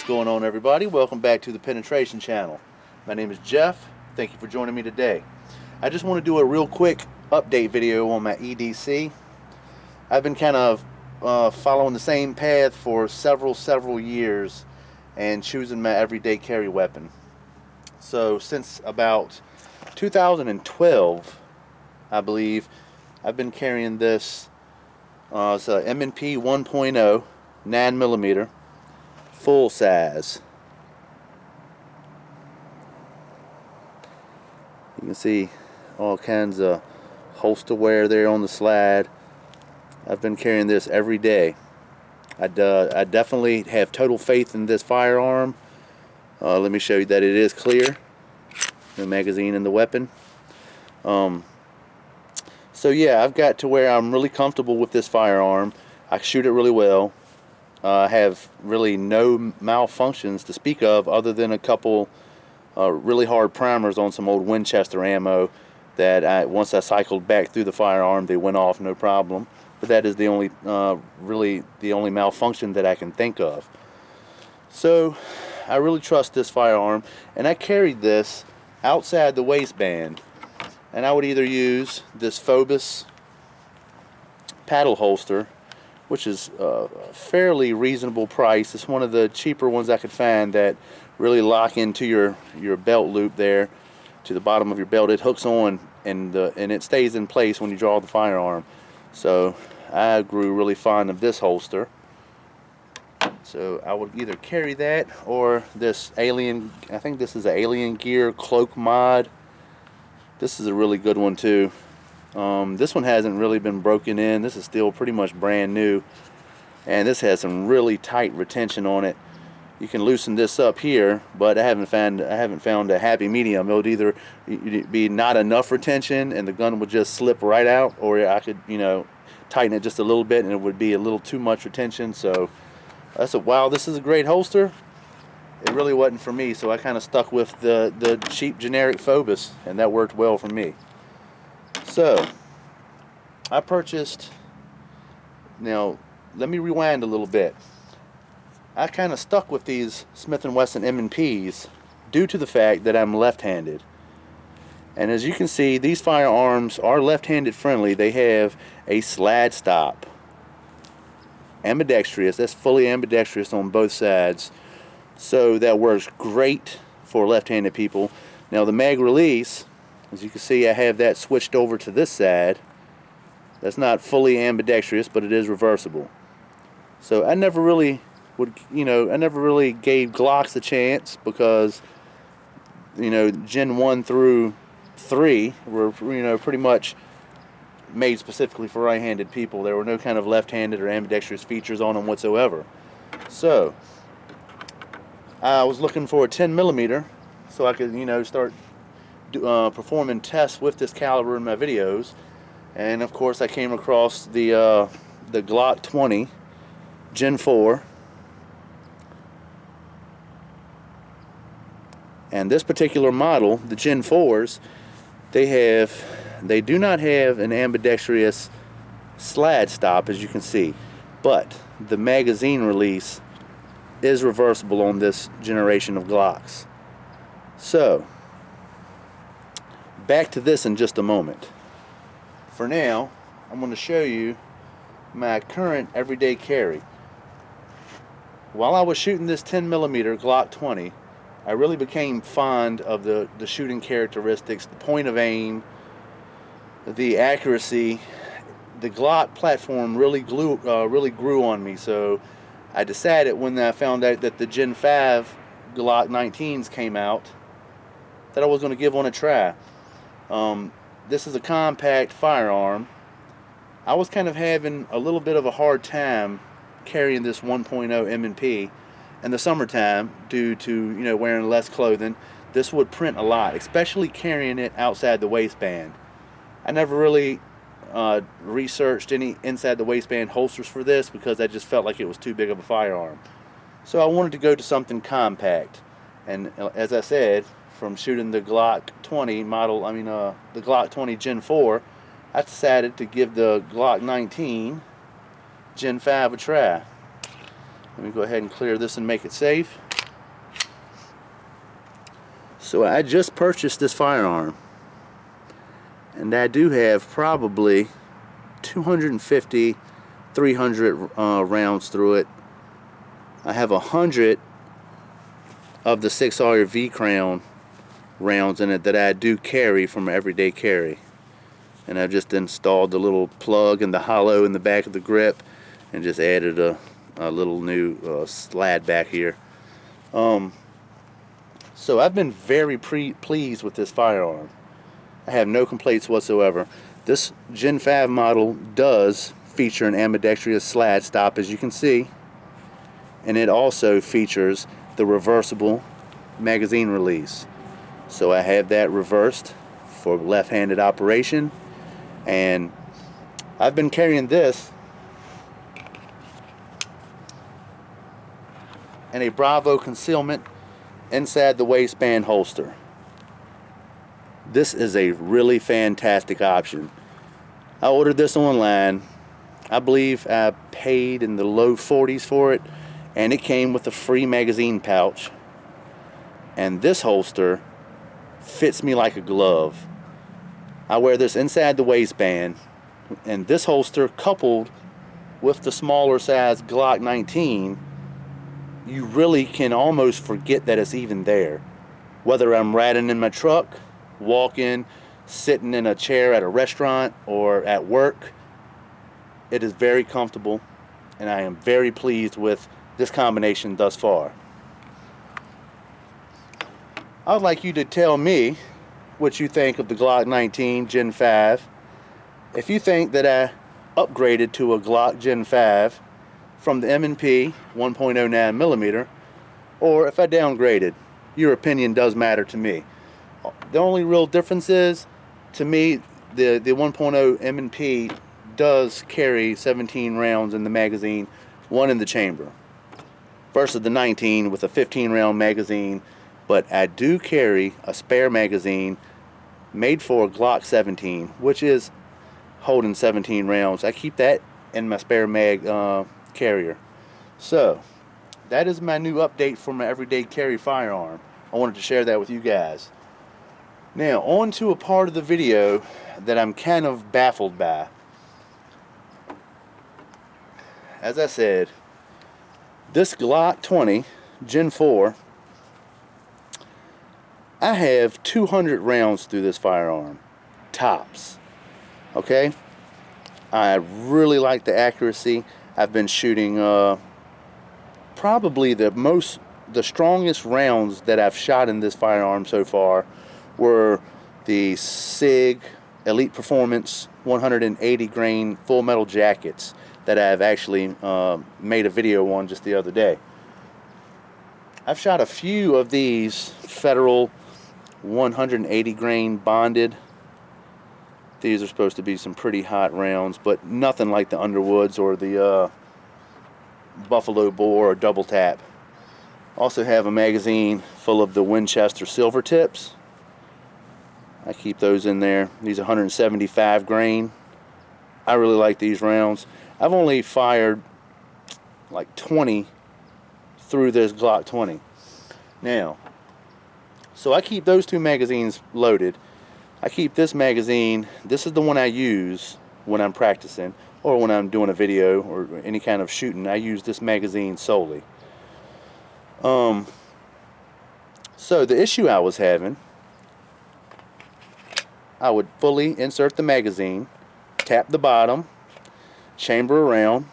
What's going on, everybody? Welcome back to the Penetration channel. My name is Jeff. Thank you for joining me today. I just want to do a real quick update video on my E.D.C. I've been kind of following the same path for several years and choosing my everyday carry weapon. So since about 2012, I believe, I've been carrying this. It's a M&P 1.0 9mm full size. You can see all kinds of holster wear there on the slide. I've been carrying this every day. I definitely have total faith in this firearm. Let me show you that it is clear, the magazine and the weapon. So yeah, I've got to where I'm really comfortable with this firearm. I shoot it really well. I have really no malfunctions to speak of, other than a couple really hard primers on some old Winchester ammo that once I cycled back through the firearm, they went off no problem. But that is the only really the only malfunction that I can think of. So I really trust this firearm, and I carried this outside the waistband. And I would either use this Phobos paddle holster, which is a fairly reasonable price. It's one of the cheaper ones I could find that really lock into your belt loop there to the bottom of your belt. It hooks on and it stays in place when you draw the firearm. So I grew really fond of this holster. So I would either carry that or this Alien, I think this is an Alien Gear cloak mod. This is a really good one too. This one hasn't really been broken in. This is still pretty much brand new, and this has some really tight retention on it. You can loosen this up here, but I haven't found a happy medium. It would either be not enough retention and the gun would just slip right out, or I could, tighten it just a little bit and it would be a little too much retention. So I said, wow, this is a great holster. It really wasn't for me, so I kind of stuck with the cheap generic Phobos, and that worked well for me. So I purchased, now let me rewind a little bit. I kind of stuck with these Smith & Wesson M&Ps due to the fact that I'm left-handed. And as you can see, these firearms are left-handed friendly. They have a slide stop, ambidextrous. That's fully ambidextrous on both sides. So that works great for left-handed people. Now the mag release, as you can see, I have that switched over to this side. That's not fully ambidextrous, but it is reversible. So I never really gave Glocks a chance, because Gen 1 through 3 were pretty much made specifically for right-handed people. There were no kind of left-handed or ambidextrous features on them whatsoever. So I was looking for a 10mm so I could start performing tests with this caliber in my videos. And of course I came across the Glock 20 Gen 4, and this particular model, the Gen 4s, they do not have an ambidextrous slide stop, as you can see, but the magazine release is reversible on this generation of Glocks. So back to this in just a moment. For now, I'm going to show you my current everyday carry. While I was shooting this 10mm Glock 20, I really became fond of the shooting characteristics, the point of aim, the accuracy. The Glock platform really grew on me. So I decided, when I found out that the Gen 5 Glock 19s came out, that I was going to give one a try. This is a compact firearm. I was kind of having a little bit of a hard time carrying this 1.0 M&P in the summertime due to wearing less clothing. This would print a lot, especially carrying it outside the waistband. I never really researched any inside the waistband holsters for this, because I just felt like it was too big of a firearm. So I wanted to go to something compact, and as I said, from shooting the Glock 20 model, the Glock 20 Gen 4, I decided to give the Glock 19 Gen 5 a try. Let me go ahead and clear this and make it safe. So I just purchased this firearm, and I do have probably 250, 300 rounds through it. I have 100 of the 6R V Crown rounds in it that I do carry from everyday carry. And I've just installed the little plug and the hollow in the back of the grip, and just added a little new slide back here. So I've been very pleased with this firearm. I have no complaints whatsoever. This Gen 5 model does feature an ambidextrous slide stop, as you can see, and it also features the reversible magazine release. So I have that reversed for left-handed operation, and I've been carrying this in a Bravo concealment inside the waistband holster. This is a really fantastic option. I ordered this online. I believe I paid in the low 40s for it, and it came with a free magazine pouch. And this holster fits me like a glove. I wear this inside the waistband, and this holster, coupled with the smaller size Glock 19, you really can almost forget that it's even there. Whether I'm riding in my truck, walking, sitting in a chair at a restaurant, or at work, it is very comfortable, and I am very pleased with this combination thus far. I would like you to tell me what you think of the Glock 19 Gen 5. If you think that I upgraded to a Glock Gen 5 from the M&P 1.09mm, or if I downgraded, your opinion does matter to me. The only real difference is, to me, the 1.0 M&P does carry 17 rounds in the magazine, 1 in the chamber, versus the 19 with a 15-round magazine. But I do carry a spare magazine made for a Glock 17, which is holding 17 rounds. I keep that in my spare mag carrier. So that is my new update for my everyday carry firearm. I wanted to share that with you guys. Now on to a part of the video that I'm kind of baffled by. As I said, this Glock 20 Gen 4, I have 200 rounds through this firearm, tops. Okay, I really like the accuracy. I've been shooting probably the strongest rounds that I've shot in this firearm so far were the SIG Elite Performance 180 grain full metal jackets that I've actually made a video on just the other day. I've shot a few of these Federal 180 grain bonded. These are supposed to be some pretty hot rounds, but nothing like the Underwoods or the Buffalo Bore or Double Tap. Also have a magazine full of the Winchester silver tips. I keep those in there. These are 175 grain. I really like these rounds. I've only fired like 20 through this Glock 20. Now, so I keep those two magazines loaded. I keep this magazine, this is the one I use when I'm practicing or when I'm doing a video or any kind of shooting. I use this magazine solely. So the issue I was having, I would fully insert the magazine, tap the bottom, chamber around,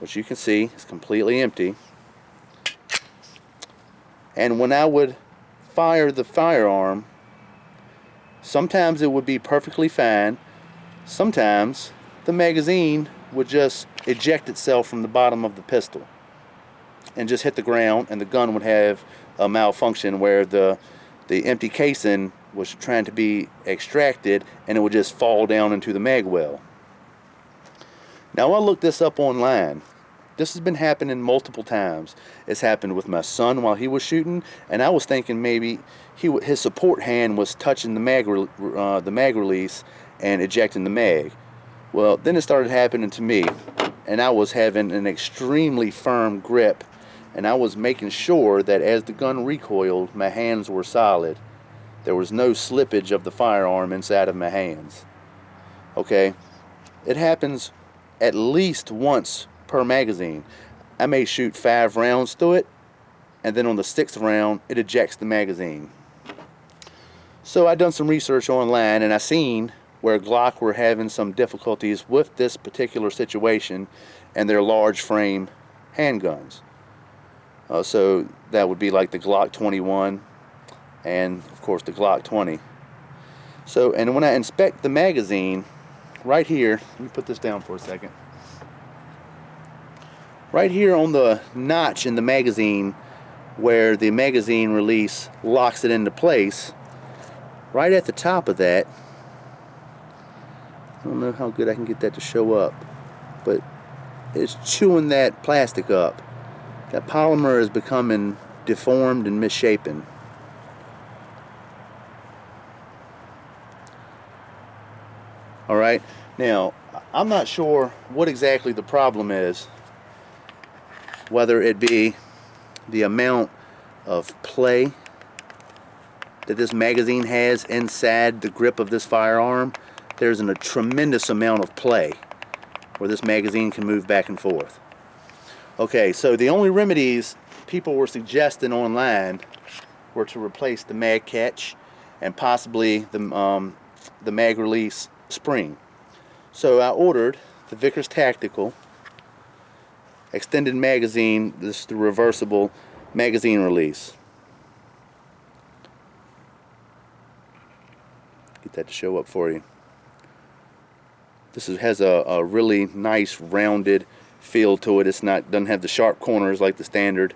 which you can see is completely empty. And when I would fire the firearm, sometimes it would be perfectly fine. Sometimes the magazine would just eject itself from the bottom of the pistol and just hit the ground, and the gun would have a malfunction where the empty casing was trying to be extracted, and it would just fall down into the mag well. Now I looked this up online. This has been happening multiple times. It's happened with my son while he was shooting, and I was thinking maybe his support hand was touching the mag release and ejecting the mag. Well, then it started happening to me, and I was having an extremely firm grip, and I was making sure that as the gun recoiled, my hands were solid. There was no slippage of the firearm inside of my hands. Okay, it happens at least once per magazine. I may shoot 5 rounds through it, and then on the 6th round it ejects the magazine. So I done some research online, and I seen where Glock were having some difficulties with this particular situation and their large frame handguns. So that would be like the Glock 21 and of course the Glock 20. So, and when I inspect the magazine right here, let me put this down for a second. Right here on the notch in the magazine where the magazine release locks it into place, right at the top of that, I don't know how good I can get that to show up, but it's chewing that plastic up. That polymer is becoming deformed and misshapen. Alright, now I'm not sure what exactly the problem is, whether it be the amount of play that this magazine has inside the grip of this firearm. There's a tremendous amount of play where this magazine can move back and forth. Okay, so the only remedies people were suggesting online were to replace the mag catch and possibly the mag release spring. So I ordered the Vickers Tactical extended magazine. This is the reversible magazine release. Get that to show up for you. This has a really nice rounded feel to it. Doesn't have the sharp corners like the standard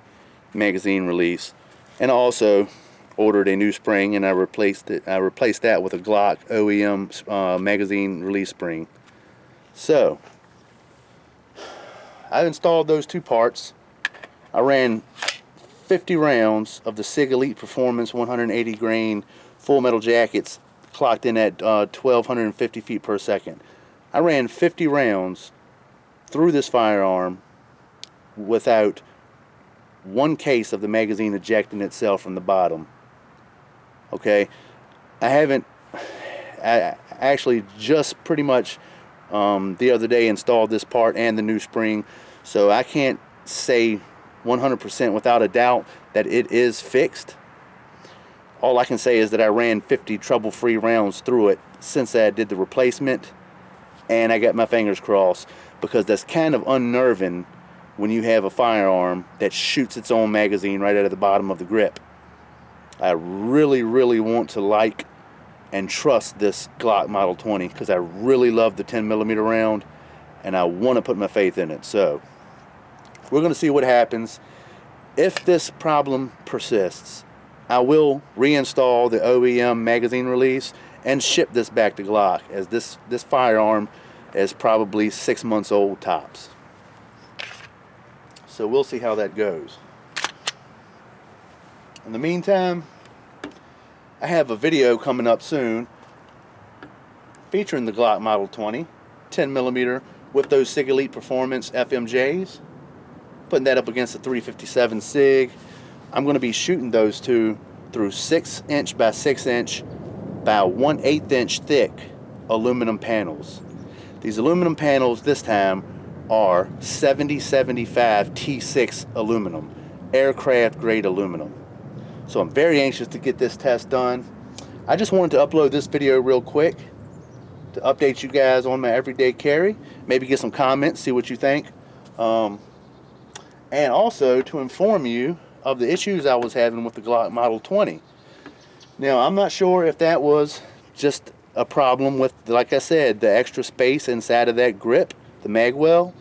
magazine release. And I also ordered a new spring, and I replaced that with a Glock OEM magazine release spring. So I installed those two parts. I ran 50 rounds of the SIG Elite Performance 180 grain full metal jackets, clocked in at 1250 feet per second. I ran 50 rounds through this firearm without one case of the magazine ejecting itself from the bottom. Okay, I actually just pretty much the other day installed this part and the new spring, so I can't say 100% without a doubt that it is fixed. All I can say is that I ran 50 trouble-free rounds through it since I did the replacement, and I got my fingers crossed, because that's kind of unnerving when you have a firearm that shoots its own magazine right out of the bottom of the grip. I really, really want to like and trust this Glock Model 20 because I really love the 10mm round, and I want to put my faith in it. So we're going to see what happens. If this problem persists, I will reinstall the OEM magazine release and ship this back to Glock, as this firearm is probably 6 months old tops. So we'll see how that goes. In the meantime, I have a video coming up soon featuring the Glock Model 20 10mm with those SIG Elite Performance FMJs, putting that up against the 357 SIG. I'm going to be shooting those two through 6" by 6" by 1/8" thick aluminum panels. These aluminum panels this time are 7075 T6 aluminum, aircraft grade aluminum. So I'm very anxious to get this test done. I just wanted to upload this video real quick to update you guys on my everyday carry, maybe get some comments, see what you think, and also to inform you of the issues I was having with the Glock Model 20. Now, I'm not sure if that was just a problem with, like I said, the extra space inside of that grip, the mag well,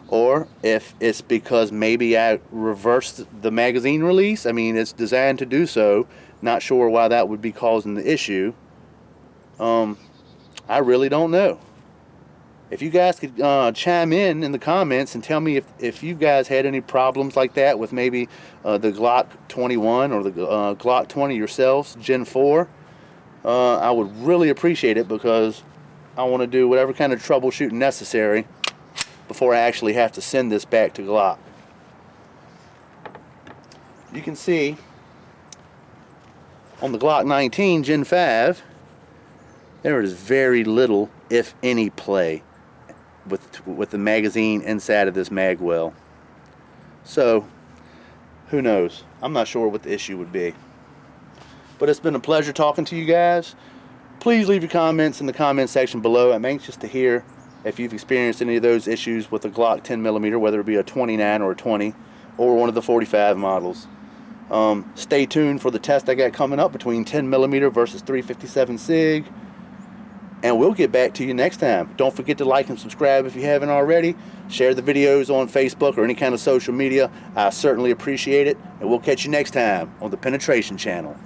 or if it's because maybe I reversed the magazine release. I mean, it's designed to do so. Not sure why that would be causing the issue. I really don't know. If you guys could chime in the comments and tell me if you guys had any problems like that with maybe the Glock 21 or the Glock 20 yourselves, Gen 4, I would really appreciate it, because I want to do whatever kind of troubleshooting necessary before I actually have to send this back to Glock. you can see on the Glock 19 Gen 5, there is very little, if any, play with the magazine inside of this mag well. So, who knows? I'm not sure what the issue would be. But it's been a pleasure talking to you guys. Please leave your comments in the comment section below. I'm anxious to hear if you've experienced any of those issues with the Glock 10mm, whether it be a 29 or a 20, or one of the 45 models. Stay tuned for the test I got coming up between 10mm versus 357 SIG. And we'll get back to you next time. Don't forget to like and subscribe if you haven't already. Share the videos on Facebook or any kind of social media. I certainly appreciate it. And we'll catch you next time on the Penetration Channel.